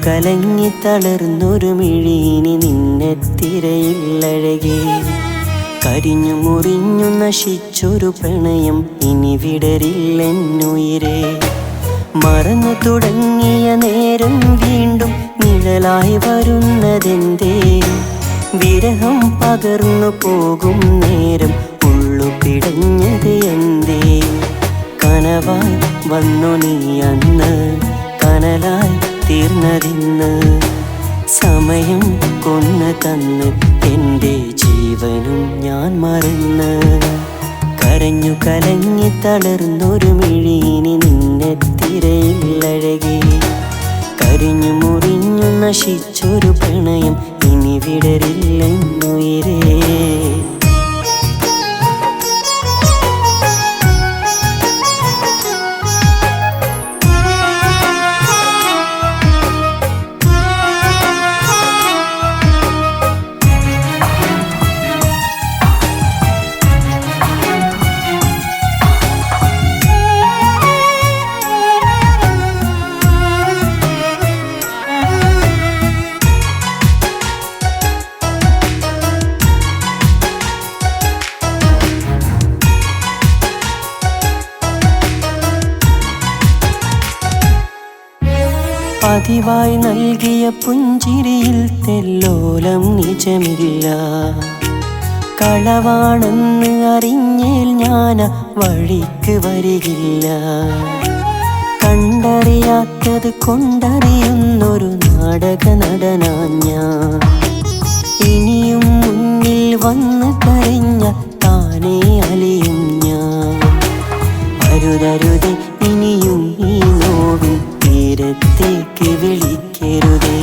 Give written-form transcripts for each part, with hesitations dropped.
കലങ്ങി തളർന്നൊരു മിഴീനി നിന്നെ തിരയില്ലഴകേ. കരിഞ്ഞു മുറിഞ്ഞു നശിച്ചൊരു പ്രണയം ഇനി വിടരില്ലെന്നുയിരേ. മറന്നു തുടങ്ങിയ നേരം വീണ്ടും നിഴലായി വരുന്നതെന്തേ? വിരഹം പകർന്നു പോകും നേരം ഉള്ളു പിടഞ്ഞത് എന്തേ? കനവായി വന്നു നീ അന്ന്, കനലായി തീർന്നതിന്ന്. സമയം കൊന്നു തന്ന് എൻ്റെ ജീവനും ഞാൻ മറന്ന്. കരഞ്ഞു കലങ്ങി തളർന്നൊരു മിഴീനി നിന്നെ തിരയില്ലഴകേ. കരിഞ്ഞു മുറിഞ്ഞു നശിച്ചൊരു പ്രണയം ഇനി വിടരില്ലെന്നുയിരേ. പതിവായി നൽകിയ പുഞ്ചിരിയിൽ തെല്ലോലം നിജമില്ല. കളവാണെന്ന് അറിഞ്ഞേൽ ഞാൻ വഴിക്ക് വരികില്ല. കണ്ടറിയാത്തത് കൊണ്ടറിയുന്നൊരു നാടക നടനാൻ ഞാൻ. ഇനിയും മുന്നിൽ വന്ന് കരഞ്ഞ താനേ അലിയും ഞാൻ. അരുതരുതേ ഇനിയും ഈ നോവിൻ തീരത്തേക്ക് വിളിക്കരുതേ.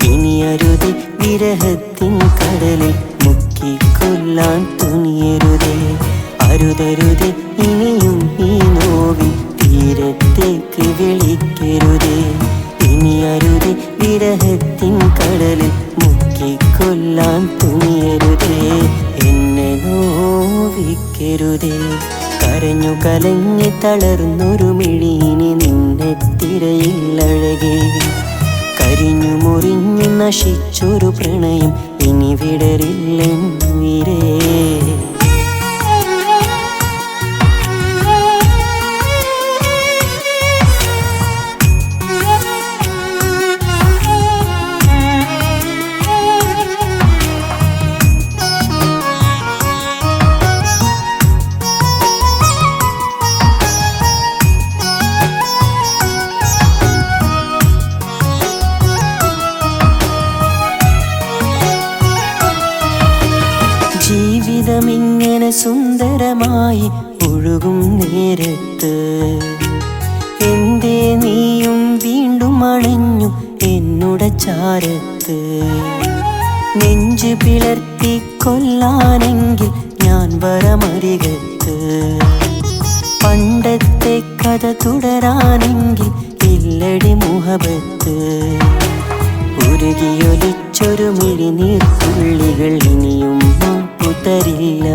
ഇനി അരുതേ വിരഹത്തിൻ കടലിൽ മുക്കിക്കൊല്ലാൻ തുനിയരുതേ. അരുതരുതേ ഇനിയും ഈ നോവിൻ തീരത്തേക്ക് വിളിക്കരുതേ. ഇനി അരുതേ വിരഹത്തിൻ കടലിൽ മുക്കിക്കൊല്ലാൻ തുനിയരുതേ. എന്നെ നോവിക്കരുതേ. കരഞ്ഞു കലങ്ങി തളർന്നൊരു മിഴീനി നിന്നെ തിരയില്ലഴകേ. കരിഞ്ഞു മുറിഞ്ഞു നശിച്ചൊരു പ്രണയം ഇനി വിടരില്ലെന്നുയിരേ. ജീവിതമിങ്ങനെ സുന്ദരമായി ഒഴുകും നേരത്ത് എന്തേ നീയും വീണ്ടും അണഞ്ഞു എന്നുടെ ചാരത്ത്? നെഞ്ചു പിളർത്തി കൊല്ലാനെങ്കിൽ ഞാൻ വരമരികത്ത്. പണ്ടത്തെ കഥ തുടരാനെങ്കിൽ ഇല്ലടി മുഹബത്ത്. ഉരുകിയൊലിച്ചൊരു മിഴിനീർത്തുള്ളികൾ ഇനിയും തരില്ല.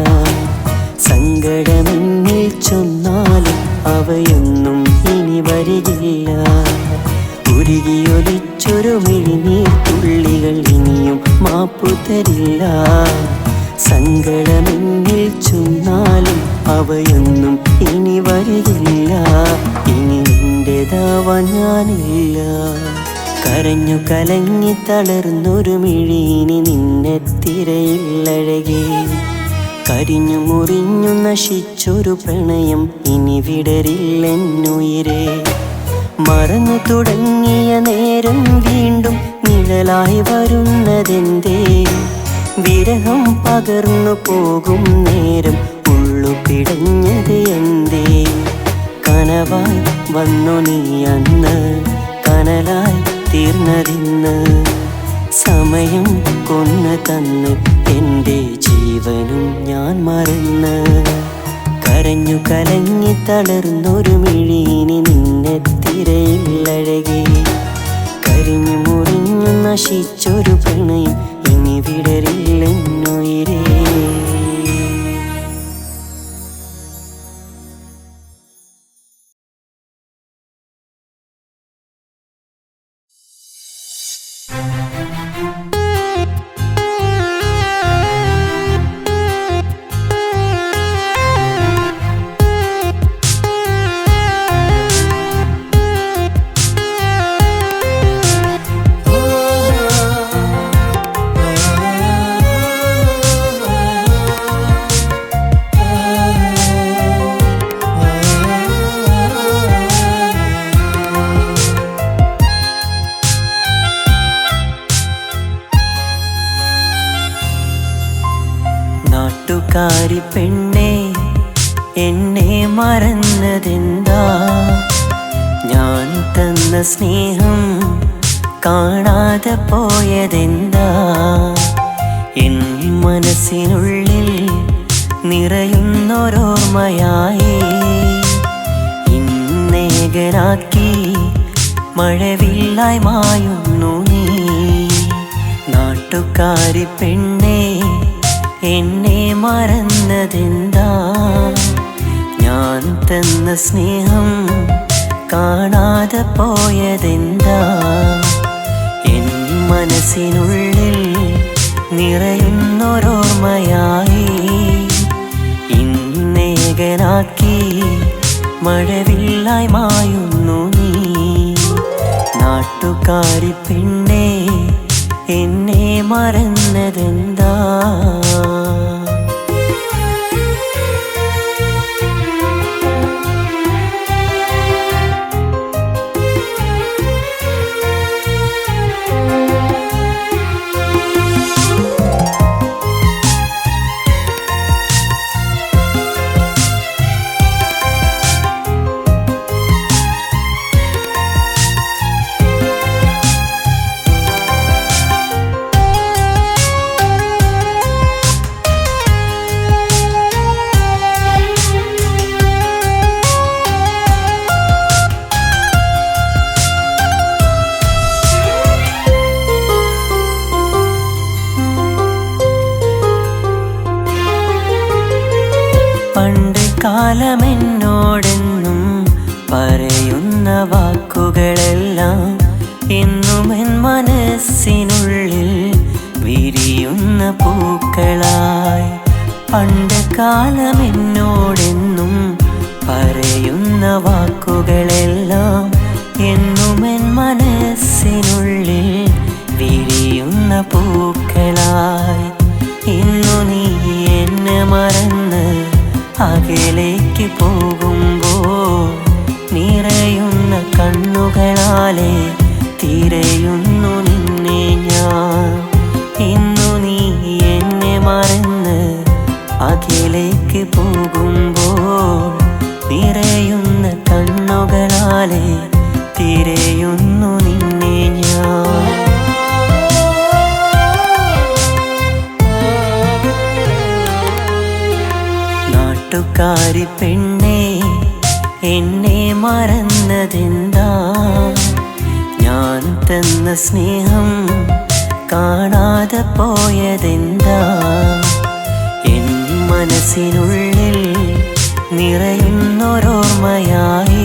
സങ്കടമെന്നിൽ ചൊന്നാലും അവയൊന്നും ഇനി വരികില്ല. ഉരുകിയൊലിച്ചൊരു മിഴിനീർത്തുള്ളികൾ ഇനിയും മാപ്പു തരില്ല. സങ്കടമെന്നിൽ ചൊന്നാലും അവയൊന്നും ഇനി വരികില്ല. ഇനി നിന്റേതാവാൻ ഞാനില്ല. കരഞ്ഞു കലങ്ങി തളർന്നൊരു മിഴീനി നിന്നെ തിരയില്ലഴകേ. കരിഞ്ഞു മുറിഞ്ഞു നശിച്ചൊരു പ്രണയം ഇനി വിടരില്ലെന്നുയിരേ. മറന്നു തുടങ്ങിയ നേരം വീണ്ടും നിഴലായി വരുന്നതെന്തേ? വിരഹം പകർന്നു പോകും നേരം ഉള്ളു പിടഞ്ഞത് എന്തേ? കനവായി വന്നു നീ അന്ന്, കനലായി തീർന്നതിന്ന്. സമയം കൊന്നു തന്ന് എൻ്റെ ജീവനും ഞാൻ മറന്ന്. കരഞ്ഞു കലങ്ങി തളർന്നൊരു മിഴീനി നിന്നെ തിരയില്ലഴകേ. കരിഞ്ഞു മുറിഞ്ഞു നശിച്ചൊരു പ്രണയം ഇനി വിടരില്ലെന്നുയിരേ. നാട്ടുകാരി പെണ്ണെ എന്നെ മറന്നതെന്താ? ഞാൻ തന്ന സ്നേഹം കാണാതെ പോയതെന്താ? എൻ മനസ്സിനുള്ളിൽ നിറയുന്നൊരോർമ്മയായി ഇന്നേകനാക്കി മഴവില്ലായി മായുന്നു നീ. നാട്ടുകാരി പെണ്ണെ എന്നെ മറന്നതെന്താ? ഞാൻ തന്ന സ്നേഹം കാണാതെ പോയതെന്താ? എൻ മനസ്സിനുള്ളിൽ നിറയുന്നൊരോർമ്മയായി ഇന്നേകനാക്കി മഴവില്ലായി മായുന്നു നീ. നാട്ടുകാരി പെണ്ണെ എന്നെ മറന്നതെന്താ? പണ്ട് കാലമെന്നോടെന്നും പറയുന്ന വാക്കുകളെല്ലാം എന്നും എൻ മനസ്സിനുള്ളിൽ വിരിയുന്ന പൂക്കളായി. പണ്ട് കാലമെന്നോടെന്നും പറയുന്ന വാക്കുകളെല്ലാം എന്നും എൻ മനസ്സിനുള്ളിൽ വിരിയുന്ന പൂക്കളായി. ഇന്നു നീ എന്നെ മറന്ന് അകലേക്ക് പോകുമ്പോൾ നിറയുന്ന കണ്ണുകളാലെ തിരയുന്നു നിന്നെ ഞാൻ. ഇന്നു നീ എന്നെ മറന്ന് അകലേക്ക് പോകുമ്പോൾ നിറയുന്ന കണ്ണുകളാലെ തിരയുന്നു നിന്നെ ഞാൻ. നാട്ടുകാരി പെണ്ണെ എന്നെ മറന്നതെന്താ? ഞാൻ തന്ന സ്നേഹം കാണാതെ പോയതെന്താ? എൻ മനസ്സിനുള്ളിൽ നിറയുന്നൊരോർമ്മയായി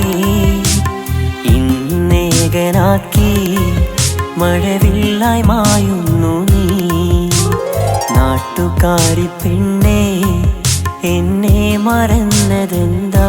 ഇന്നേകനാക്കി മഴവില്ലായി മായുന്നു നീ. നാട്ടുകാരി പെണ്ണെ എന്നെ മറന്നതെന്താ?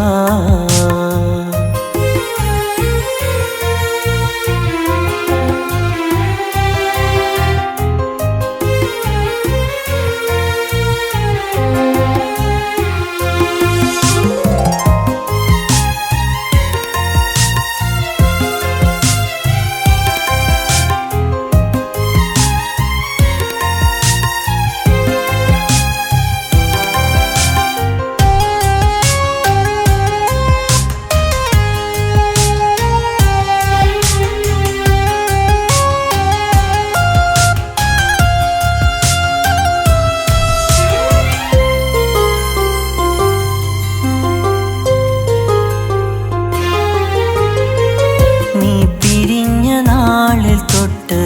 തൊട്ട്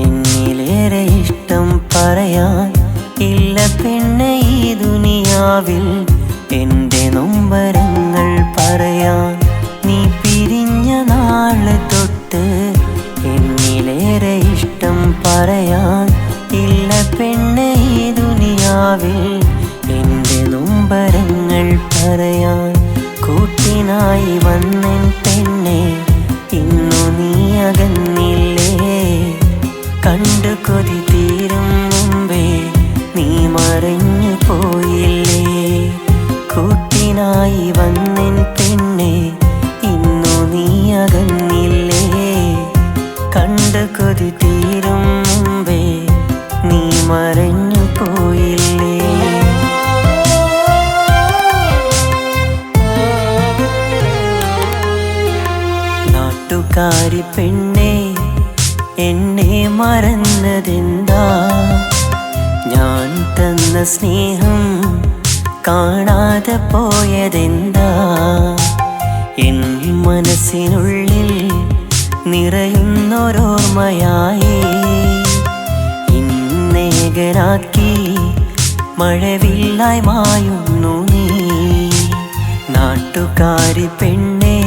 എന്നിലേറെ ഇഷ്ടം പറയാൻ ഇല്ല പെണ്ണെ ഈ ദുനിയാവിൽ. എൻ്റെ നൊമ്പരങ്ങൾ പറയാൻ നീ പിരിഞ്ഞ നാള് തൊട്ട് എന്നിലേറെ ഇഷ്ടം പറയാൻ ഇല്ല പെണ്ണെ ഈ ദുനിയാവിൽ. എൻ്റെ നൊമ്പരങ്ങൾ പറയാൻ കൂട്ടിനായി വന്നെൻ പെണ്ണെ ഇന്നു നീ അകന്നില്ലേ? കണ്ടു കൊതി തീരും മുമ്പേ നീ മറഞ്ഞു പോയില്ലേ? കൂട്ടിനായി വന്നെൻ പെണ്ണെ ഇന്നു നീ അകന്നില്ലേ? കണ്ടു കൊതി തീരും മുമ്പേ നീ മറഞ്ഞു പോയില്ലേ? സ്നേഹം കാണാതെ പോയതെന്താ? എൻ മനസ്സിനുള്ളിൽ നിറയുന്നൊരോർമ്മയായി ഇന്നേകനാക്കി മഴവില്ലായി മായുന്നു നീ. നാട്ടുകാരി പെണ്ണെ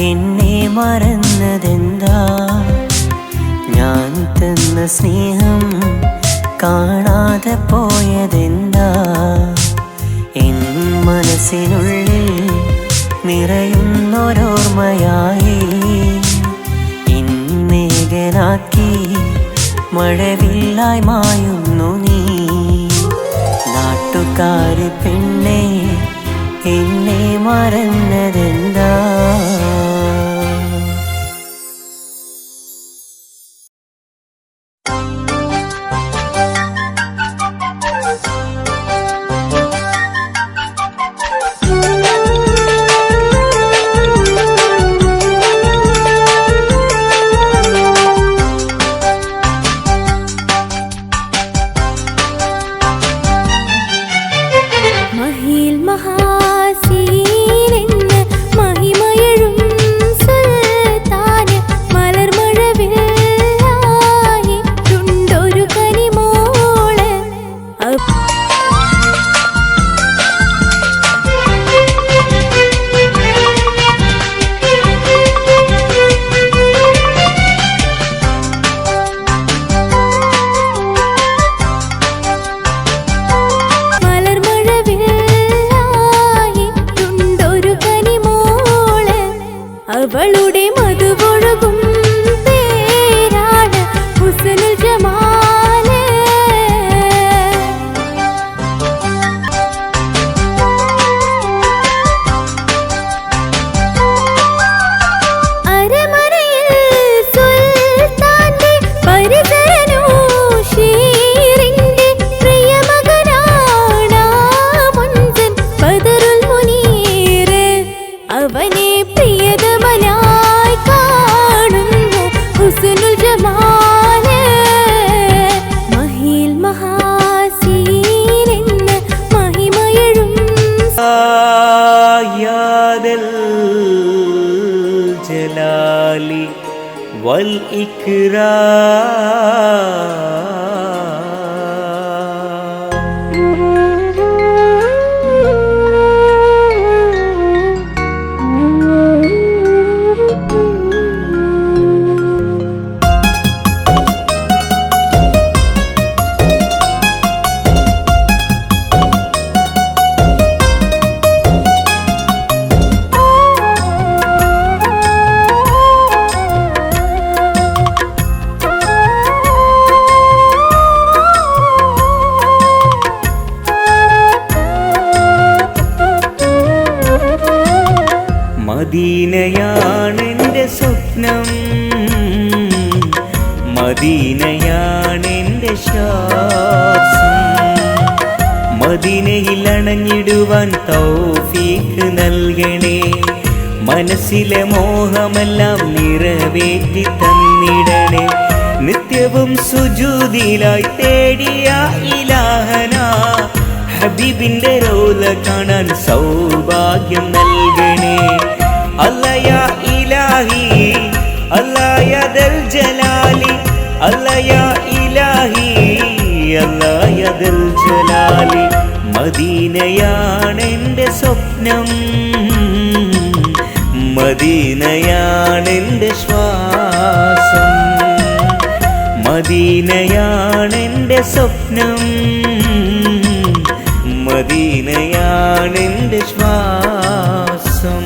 എന്നെ മറന്നതെന്താ? ഞാൻ തന്ന സ്നേഹം കാണാതെ പോയതെന്താ? എൻ മനസ്സിനുള്ളിൽ നിറയുന്നൊരോർമ്മയായി ഇന്നേകനാക്കി മഴവില്ലായി മായുന്നു നീ. നാട്ടുകാരി പെണ്ണെ എന്നെ മറന്നതെന്താ? അവളുടെ മധുപൊഴുകും പേരാണ് ഹുസ്നുൽ ജമാല്. അരമനയിൽ സുൽത്താന്റെ പരിചരനോ ഷീറിന്റെ പ്രിയമകനാണ് മുൻസൻ ബദറുൽ മുനീർ. അവനെ പ്രിയതമനായി കാണുന്നു ഹുസ്നുൽ ജമാല്. മഹിൽ മഹാസീനെന്ന് മഹിമയഴും യാദൽ ജലാലി വൽ ഇക്റാം. മദീനയാണെൻ്റെ സ്വപ്നം, മദീനയാണെൻ്റെ ശ്വാസം. മദീനയിൽ അണഞ്ഞിടുവാൻ തൗഫീഖ് നൽകണേ. മനസ്സിലെ മോഹമെല്ലാം നിറവേറ്റി തന്നിടണേ. നിത്യവും സുജൂദിലായി തേടിയ ഇലാഹന ഹബീബിന്റെ റൗള കാണാൻ സൗഭാഗ്യം നൽകണേ. അല്ലയ ഇലാഹി അല്ലയ ദൽ ജലാലി, അല്ലയ ഇലാഹി അല്ലയ ദൽ ജലാലി. മദീനയാണെൻ്റെ സ്വപ്നം, മദീനയാണെൻ്റെ ശ്വാസം. മദീനയാണെൻ്റെ സ്വപ്നം, മദീനയാണെൻ്റെ ശ്വാസം.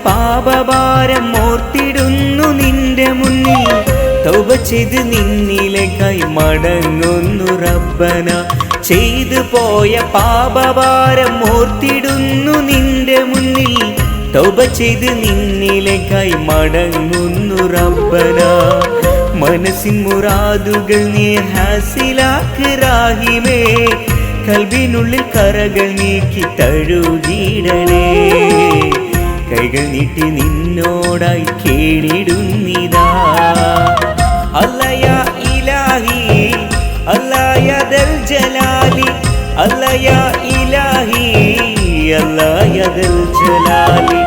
പാപഭാരം ഓർത്തിടുന്നു നിന്റെ മുന്നിൽ തൗബ ചെയ്ത് നിന്നിലേക്കായി മടങ്ങുന്നു റബ്ബന ചെയ്തു പോയ പാപഭാരം ഓർത്തിടുന്നു നിന്റെ മുന്നിൽ തൗബ ചെയ്ത് നിന്നിലേക്കായി മടങ്ങുന്നു റബ്ബന മനസ്സിൻ മുറാദുകൾ നീ ഹാസിലാക്ക് റാഹിമേ കൽബിനുള്ളിൽ കറകൾ നീക്കി തഴുകിടണേ കൈകൾ നീട്ടി നിന്നോടായി കേളിടുന്നിതാ അല്ലയാ ഇലാഹി അല്ലായദൽ ജലാലി അല്ലയാ ഇലാഹി അല്ലായദൽ ജലാലി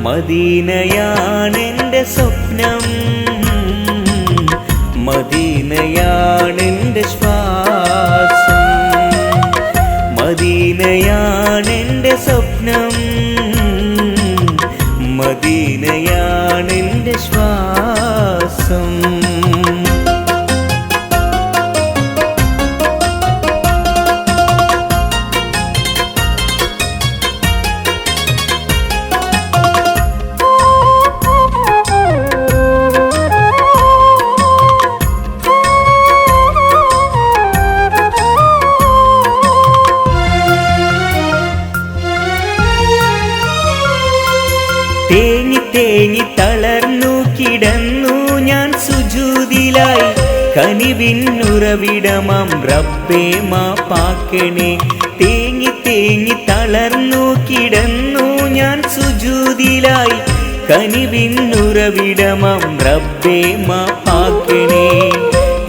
മദീനയാണെൻ്റെ സ്വപ്നം മദീനയാണെൻ്റെ ശ്വാസം മദീനയാണെൻ്റെ സ്വപ്നം മദീനയാണെൻ്റെ ശ്വാസം തേങ്ങി തേങ്ങി തളർന്നു കിടന്നു ഞാൻ സുജൂദിലായി കനിവിന്നുറവിടമാം റബ്ബേ മാപ്പാക്കണേ തേങ്ങി തേങ്ങി തളർന്നു കിടന്നു ഞാൻ സുജൂദിലായി കനിവിന്നുറവിടമാം റബ്ബേ മാപ്പാക്കണേ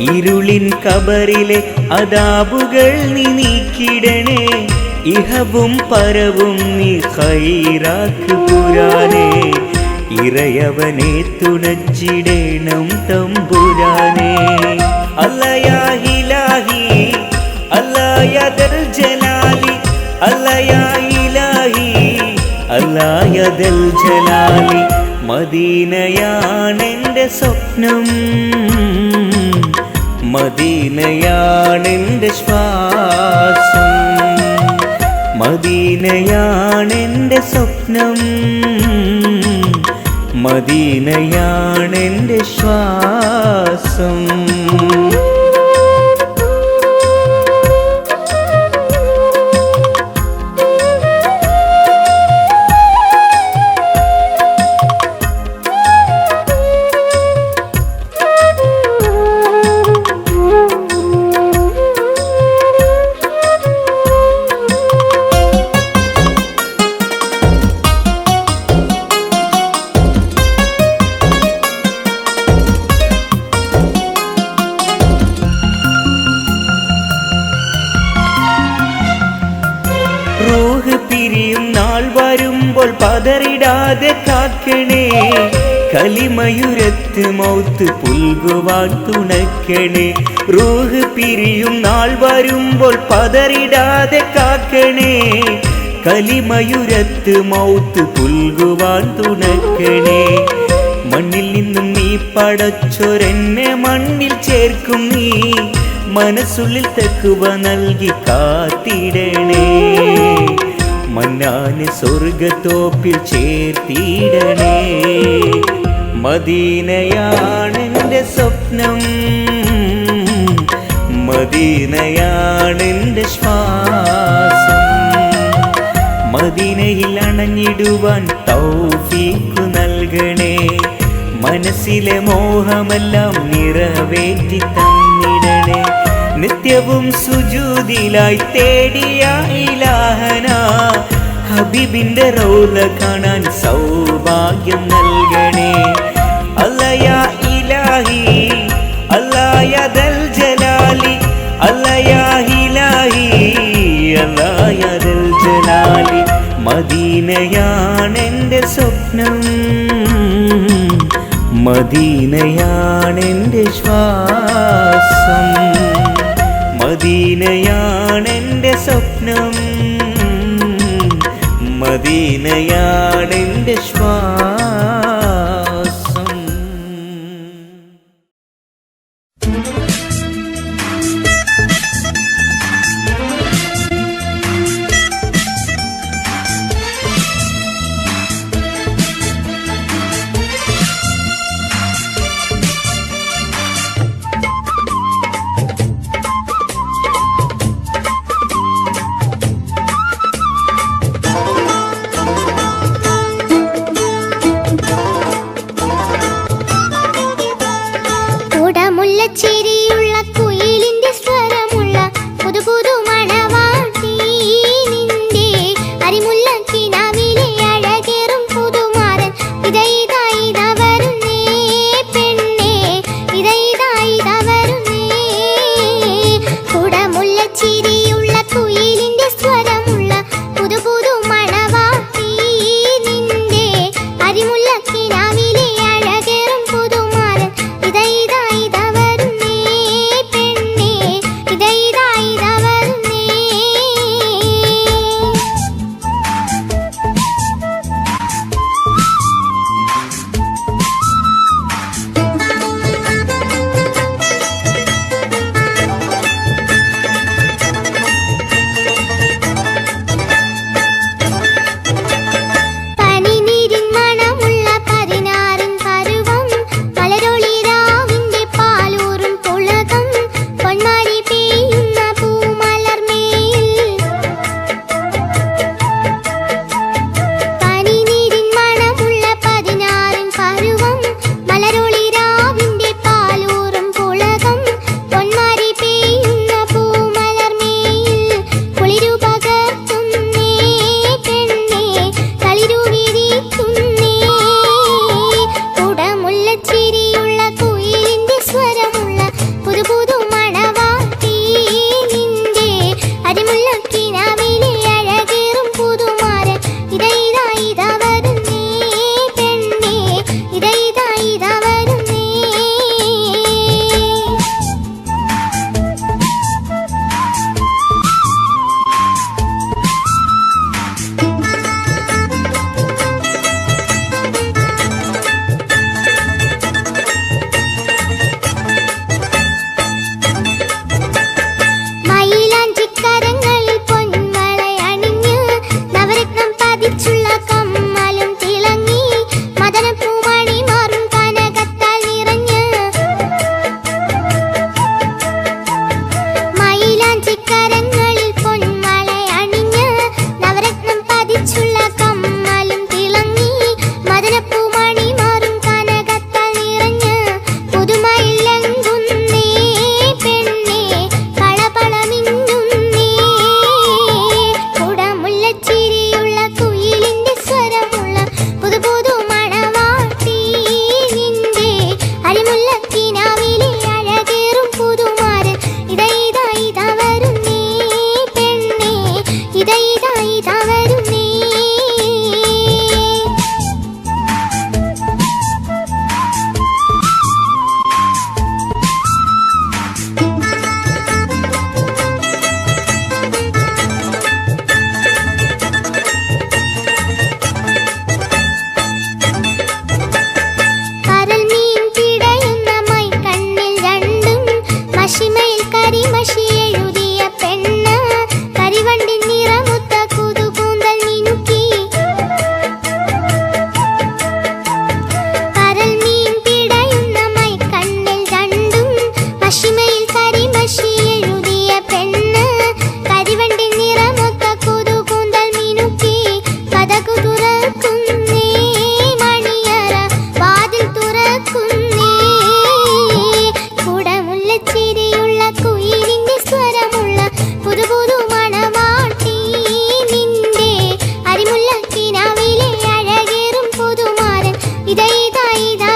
ഇരുളിൻ കബറിലെ അദാബുകൾ നീ നീക്കിടണേ ഇഹവും പരവും നീ ഖൈറാക്ക് പുരാനേ ഇറയവനെ തുണച്ചിടേണം തമ്പുരാനേ അല്ലയാ ഇലാഹി അല്ലായദൽ ജലാലി അല്ലയാ ഇലാഹി അല്ലായദൽ ജലാലി മദീനയാണെൻ്റെ സ്വപ്നം മദീനയാണെൻ്റെ ശ്വാസം മദീനയാണെൻ്റെ സ്വപ്നം മദീനയാണെൻ്റെ ശ്വാസം റൂഹ് പിരിയും നാൾ വരുമ്പോൾ പതറിടാതെ കാക്കണേ കലിമയുരത്ത് മൗത്ത് പുൽകുവാൻ തുണക്കണേ റൂഹ് പിരിയും നാൾ വരുമ്പോൾ പതറിടാതെ കാക്കണേ കലിമയുരത്ത് മൗത്ത് പുൽകുവാൻ തുണക്കണേ മണ്ണിൽ നിന്നും നീ പടച്ചൊരെന്നെ മണ്ണിൽ ചേർക്കും നീ മനസ്സുള്ളിൽ തക്കുവ നൽകി കാത്തിടണേ മന്നാന് സ്വർഗത്തോപ്പിൽ ചേർത്തിടണേ മദീനയാണെൻ്റെ സ്വപ്നം മദീനയാണെൻ്റെ ശ്വാസം മദീനയിൽ അണഞ്ഞിടുവാൻ തൗഫീഖ് നൽകണേ മനസ്സിലെ മോഹമെല്ലാം നിറവേറ്റി തന്നിടണേ നിത്യവും സുജൂദിലായി തേടിയ ഇലാഹന ഹബീബിന്റെ റൗള കാണാൻ സൗഭാഗ്യം നൽകണേ അല്ലയാ ഇലാഹി അല്ലായദൽ ജലാലി അല്ലയാ ഇലാഹി അല്ലായദൽ ജലാലി മദീനയാണെൻ്റെ സ്വപ്നം മദീനയാണെൻ്റെ ശ്വാസം മദീനയാണെൻ്റെ സ്വപ്നം മദീനയാണെൻ്റെ ശ്വാസം ഇതാ